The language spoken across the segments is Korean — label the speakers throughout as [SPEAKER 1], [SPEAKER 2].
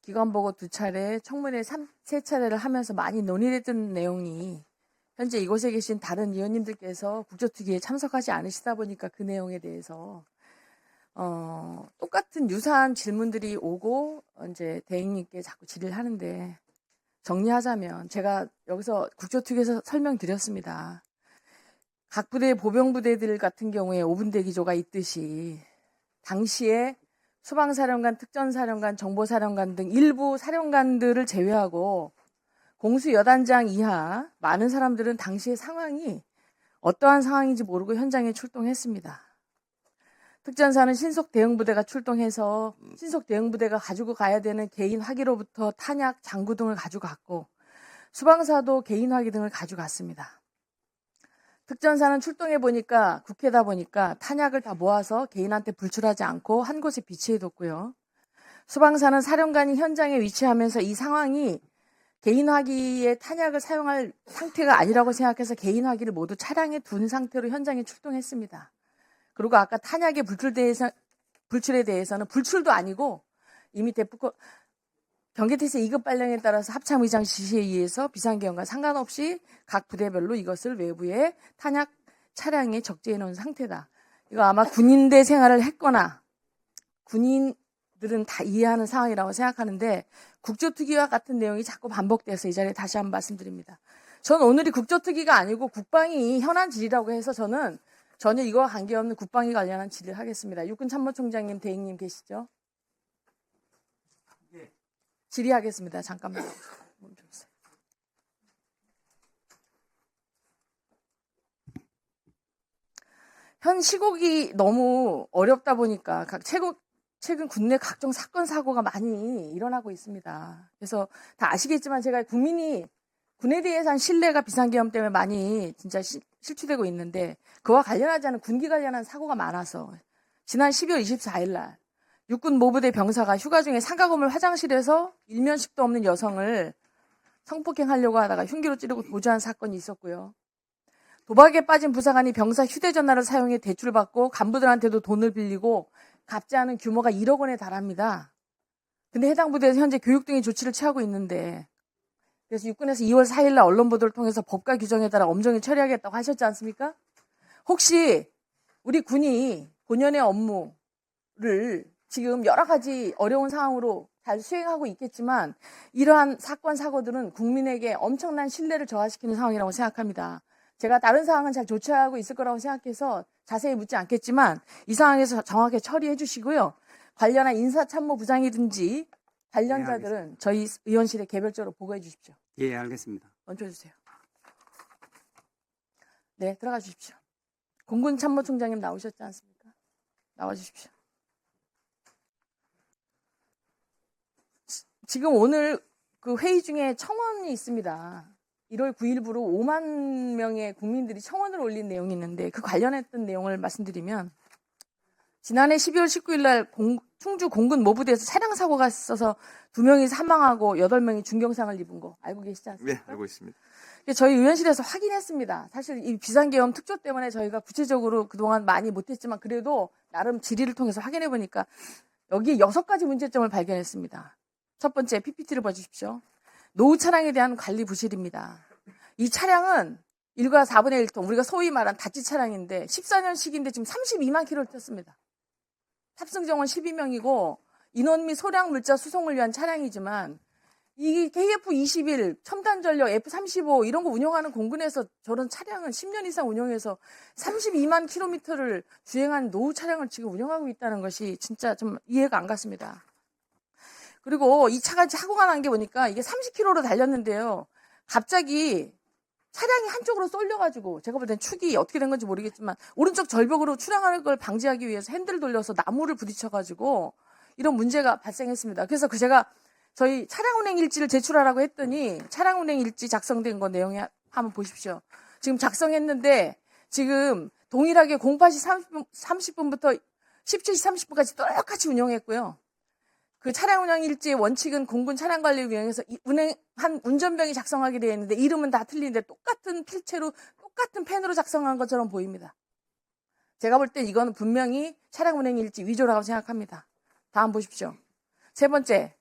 [SPEAKER 1] 기관 보고 2차례, 청문회 3차례를 하면서 많이 논의됐던 내용이 현재 이곳에 계신 다른 의원님들께서 국조특위에 참석하지 않으시다 보니까 그 내용에 대해서 똑같은 유사한 질문들이 오고 이제 대행님께 자꾸 질의를 하는데, 정리하자면 제가 여기서 국조특위에서 설명드렸습니다. 각 부대 보병부대들 같은 경우에 5분 대기조가 있듯이 당시에 소방사령관, 특전사령관, 정보사령관 등 일부 사령관들을 제외하고 공수 여단장 이하 많은 사람들은 당시의 상황이 어떠한 상황인지 모르고 현장에 출동했습니다. 특전사는 신속 대응부대가 출동해서 신속 대응부대가 가지고 가야 되는 개인 화기로부터 탄약, 장구 등을 가져갔고, 수방사도 개인 화기 등을 가져갔습니다. 특전사는 출동해 보니까 국회다 보니까 탄약을 다 모아서 개인한테 불출하지 않고 한 곳에 비치해뒀고요. 수방사는 사령관이 현장에 위치하면서 이 상황이 개인 화기의 탄약을 사용할 상태가 아니라고 생각해서 개인 화기를 모두 차량에 둔 상태로 현장에 출동했습니다. 그리고 아까 탄약의 불출에 대해서는 불출도 아니고 이미 경계태세 2급 발령에 따라서 합참의장 지시에 의해서 비상계엄과 상관없이 각 부대별로 이것을 외부에 탄약 차량에 적재해 놓은 상태다. 이거 아마 군인대 생활을 했거나 군인들은 다 이해하는 상황이라고 생각하는데, 국조특위와 같은 내용이 자꾸 반복돼서 이 자리에 다시 한번 말씀드립니다. 전 오늘이 국조특위가 아니고 국방위 현안 질의라고 해서 저는 전혀 이거와 관계없는 국방위 관련한 질의를 하겠습니다. 육군참모총장님, 대행님 계시죠? 네. 질의하겠습니다. 잠깐만. 멈춰주세요. 현 시국이 너무 어렵다 보니까 최근 국내 각종 사건 사고가 많이 일어나고 있습니다. 그래서 다 아시겠지만 제가 군민이 군에 대해서는 신뢰가 비상계엄 때문에 많이 진짜 실추되고 있는데, 그와 관련하지 않은 군기 관련한 사고가 많아서 지난 12월 24일 날 육군 모부대 병사가 휴가 중에 상가 건물 화장실에서 일면식도 없는 여성을 성폭행하려고 하다가 흉기로 찌르고 도주한 사건이 있었고요. 도박에 빠진 부사관이 병사 휴대전화를 사용해 대출받고 간부들한테도 돈을 빌리고 갑자하는 규모가 1억 원에 달합니다. 근데 해당 부대에서 현재 교육 등의 조치를 취하고 있는데, 그래서 육군에서 2월 4일 날 언론 보도를 통해서 법과 규정에 따라 엄정히 처리하겠다고 하셨지 않습니까? 혹시 우리 군이 본연의 업무를 지금 여러 가지 어려운 상황으로 잘 수행하고 있겠지만, 이러한 사건 사고들은 국민에게 엄청난 신뢰를 저하시키는 상황이라고 생각합니다. 제가 다른 상황은 잘 조치하고 있을 거라고 생각해서 자세히 묻지 않겠지만, 이 상황에서 정확하게 처리해 주시고요. 관련한 인사참모부장이든지 관련자들은 저희 의원실에 개별적으로 보고해 주십시오.
[SPEAKER 2] 예, 알겠습니다.
[SPEAKER 1] 멈춰주세요. 네, 들어가 주십시오. 공군참모총장님 나오셨지 않습니까? 나와 주십시오. 지금 오늘 그 회의 중에 청원이 있습니다. 1월 9일부로 5만 명의 국민들이 청원을 올린 내용이 있는데, 그 관련했던 내용을 말씀드리면, 지난해 12월 19일 날 충주 공군 모부대에서 차량 사고가 있어서 2명이 사망하고 8명이 중경상을 입은 거 알고 계시지 않습니까?
[SPEAKER 2] 네, 알고 있습니다.
[SPEAKER 1] 저희 의원실에서 확인했습니다. 사실 이 비상계엄 특조 때문에 저희가 구체적으로 그동안 많이 못했지만 그래도 나름 질의를 통해서 확인해 보니까 여기에 6가지 문제점을 발견했습니다. 첫 번째, PPT를 봐주십시오. 노후 차량에 대한 관리 부실입니다. 이 차량은 1과 4분의 1톤, 우리가 소위 말한 다찌 차량인데 14년식인데 지금 32만 킬로를 탔습니다. 탑승 정원 12명이고 인원 및 소량 물자 수송을 위한 차량이지만, 이 KF-21, 첨단전력, F-35 이런 거 운영하는 공군에서 저런 차량은 10년 이상 운영해서 32만 킬로미터를 주행한 노후 차량을 지금 운영하고 있다는 것이 진짜 좀 이해가 안 갔습니다. 그리고 이 차가 사고가 난 게 보니까 이게 30km로 달렸는데요. 갑자기 차량이 한쪽으로 쏠려가지고, 제가 볼 땐 축이 어떻게 된 건지 모르겠지만 오른쪽 절벽으로 출항하는 걸 방지하기 위해서 핸들을 돌려서 나무를 부딪혀가지고 이런 문제가 발생했습니다. 그래서 제가 저희 차량 운행 일지를 제출하라고 했더니 차량 운행 일지 작성된 거 내용이 한번 보십시오. 지금 작성했는데 지금 동일하게 08시 30분부터 17시 30분까지 똑같이 운영했고요. 그 차량 운영 일지의 원칙은 공군 차량관리위원회에서 운행한 운전병이 작성하게 되어 있는데 이름은 다 틀린데 똑같은 필체로 똑같은 펜으로 작성한 것처럼 보입니다. 제가 볼 땐 이거는 분명히 차량 운행 일지 위조라고 생각합니다. 다음 보십시오. 세 번째,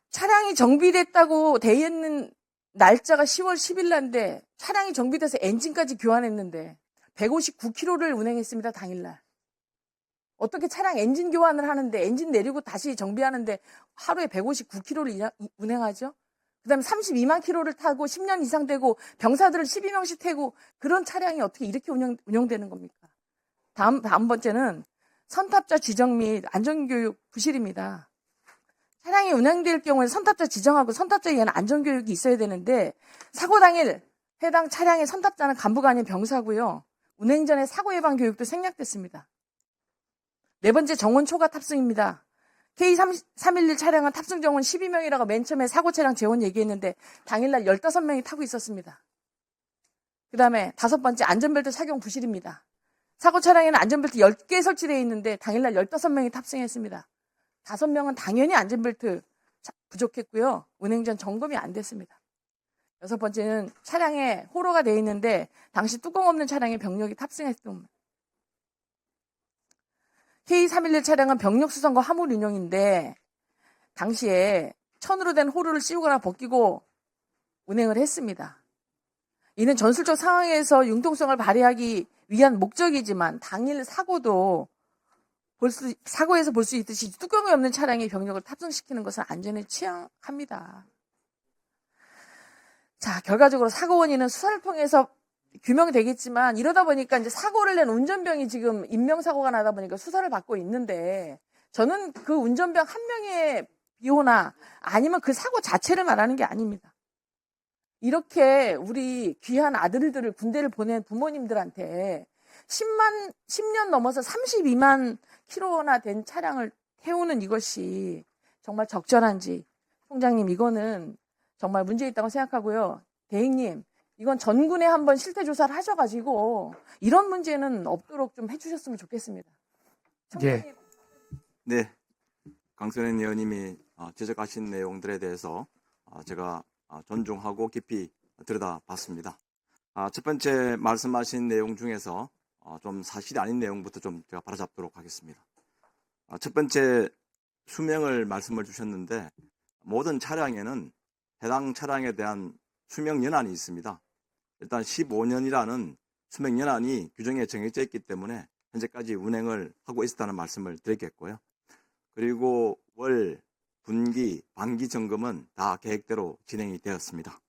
[SPEAKER 1] 차량이 정비됐다고 돼 있는 날짜가 10월 10일 날인데 차량이 정비돼서 엔진까지 교환했는데 159km를 운행했습니다. 당일날. 어떻게 차량 엔진 교환을 하는데 엔진 내리고 다시 정비하는데 하루에 159km를 운행하죠? 그 다음에 32만 킬로를 타고 10년 이상 되고 병사들을 12명씩 태고 그런 차량이 어떻게 이렇게 운영되는 겁니까? 다음 번째는 선탑자 지정 및 안전교육 부실입니다. 차량이 운행될 경우에 선탑자 지정하고 선탑자에 의한 안전교육이 있어야 되는데 사고 당일 해당 차량의 선탑자는 간부가 아닌 병사고요. 운행 전에 사고 예방 교육도 생략됐습니다. 네 번째 정원 초과 탑승입니다. K311 차량은 탑승 정원 12명이라고 맨 처음에 사고 차량 재원 얘기했는데 당일날 15명이 타고 있었습니다. 그 다음에 다섯 번째 안전벨트 착용 부실입니다. 사고 차량에는 안전벨트 10개 설치되어 있는데 당일날 15명이 탑승했습니다. 5명은 당연히 안전벨트 부족했고요. 운행 전 점검이 안 됐습니다. 여섯 번째는 차량에 호로가 되어 있는데 당시 뚜껑 없는 차량에 병력이 탑승했던 K311 차량은 병력 수송과 화물 운용인데 당시에 천으로 된 호루를 씌우거나 벗기고 운행을 했습니다. 이는 전술적 상황에서 융통성을 발휘하기 위한 목적이지만 당일 사고에서 볼 수 있듯이 뚜껑이 없는 차량에 병력을 탑승시키는 것은 안전에 취약합니다. 자, 결과적으로 사고 원인은 수사를 통해서 규명되겠지만 이러다 보니까 이제 사고를 낸 운전병이 지금 인명사고가 나다 보니까 수사를 받고 있는데 저는 그 운전병 한 명의 비호나 아니면 그 사고 자체를 말하는 게 아닙니다. 이렇게 우리 귀한 아들들을 군대를 보낸 부모님들한테 10년 넘어서 32만 킬로나 된 차량을 태우는 이것이 정말 적절한지 총장님 이거는 정말 문제 있다고 생각하고요. 대행님 이건 전군에 한번 실태 조사를 하셔가지고 이런 문제는 없도록 좀 해주셨으면 좋겠습니다.
[SPEAKER 2] 예.
[SPEAKER 3] 네, 강선현 의원님이 지적하신 내용들에 대해서 제가 존중하고 깊이 들여다봤습니다. 첫 번째 말씀하신 내용 중에서 좀 사실이 아닌 내용부터 좀 제가 바로잡도록 하겠습니다. 첫 번째 수명을 말씀을 주셨는데 모든 차량에는 해당 차량에 대한 수명 연한이 있습니다. 일단 15년이라는 수명 연한이 규정에 정해져 있기 때문에 현재까지 운행을 하고 있었다는 말씀을 드리겠고요. 그리고 월, 분기, 반기 점검은 다 계획대로 진행이 되었습니다.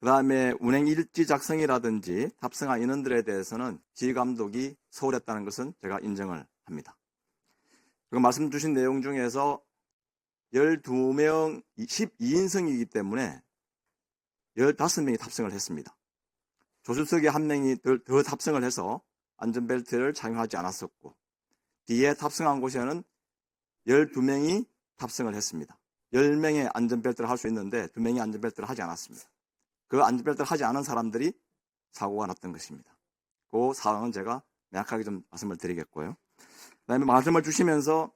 [SPEAKER 3] 그 다음에 운행 일지 작성이라든지 탑승한 인원들에 대해서는 지휘감독이 소홀했다는 것은 제가 인정을 합니다. 그리고 말씀 주신 내용 중에서 12명, 12인승이기 때문에 15명이 탑승을 했습니다. 조수석에 한 명이 더 탑승을 해서 안전벨트를 착용하지 않았었고 뒤에 탑승한 곳에는 12명이 탑승을 했습니다. 10명의 안전벨트를 할 수 있는데 2명이 안전벨트를 하지 않았습니다. 그 안전벨트를 하지 않은 사람들이 사고가 났던 것입니다. 그 상황은 제가 명확하게 좀 말씀을 드리겠고요. 그 다음에 말씀을 주시면서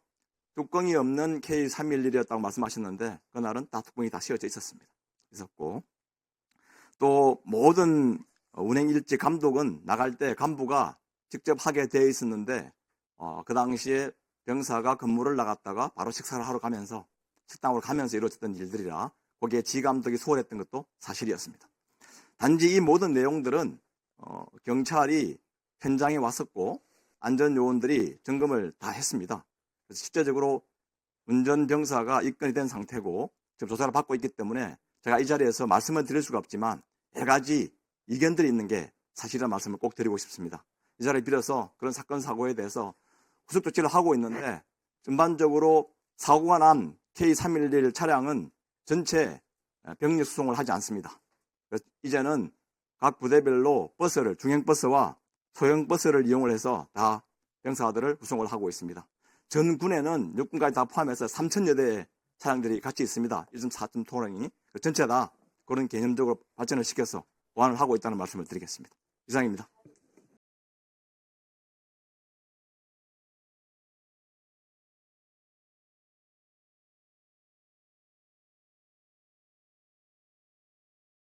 [SPEAKER 3] 뚜껑이 없는 K311이었다고 말씀하셨는데 그날은 다 뚜껑이 다 씌워져 있었고 또 모든 운행일지 감독은 나갈 때 간부가 직접 하게 되어 있었는데 그 당시에 병사가 근무를 나갔다가 바로 식사를 하러 가면서 식당으로 가면서 이루어졌던 일들이라 거기에 지감독이 소홀했던 것도 사실이었습니다. 단지 이 모든 내용들은 경찰이 현장에 왔었고 안전요원들이 점검을 다 했습니다. 그래서 실제적으로 운전병사가 입건이 된 상태고 지금 조사를 받고 있기 때문에 제가 이 자리에서 말씀을 드릴 수가 없지만 여러 가지 이견들이 있는 게 사실이라는 말씀을 꼭 드리고 싶습니다. 이 자리를 빌어서 그런 사건 사고에 대해서 후속 조치를 하고 있는데 전반적으로 사고가 난 K311 차량은 전체 병력 수송을 하지 않습니다. 그래서 이제는 각 부대별로 버스를 중형버스와 소형버스를 이용을 해서 다 병사들을 후송을 하고 있습니다. 전 군에는 육군까지 다 포함해서 3,000여 대의 차량들이 같이 있습니다. 1.4톤 토령이 전체 다 그런 개념적으로 발전을 시켜서 보완을 하고 있다는 말씀을 드리겠습니다. 이상입니다.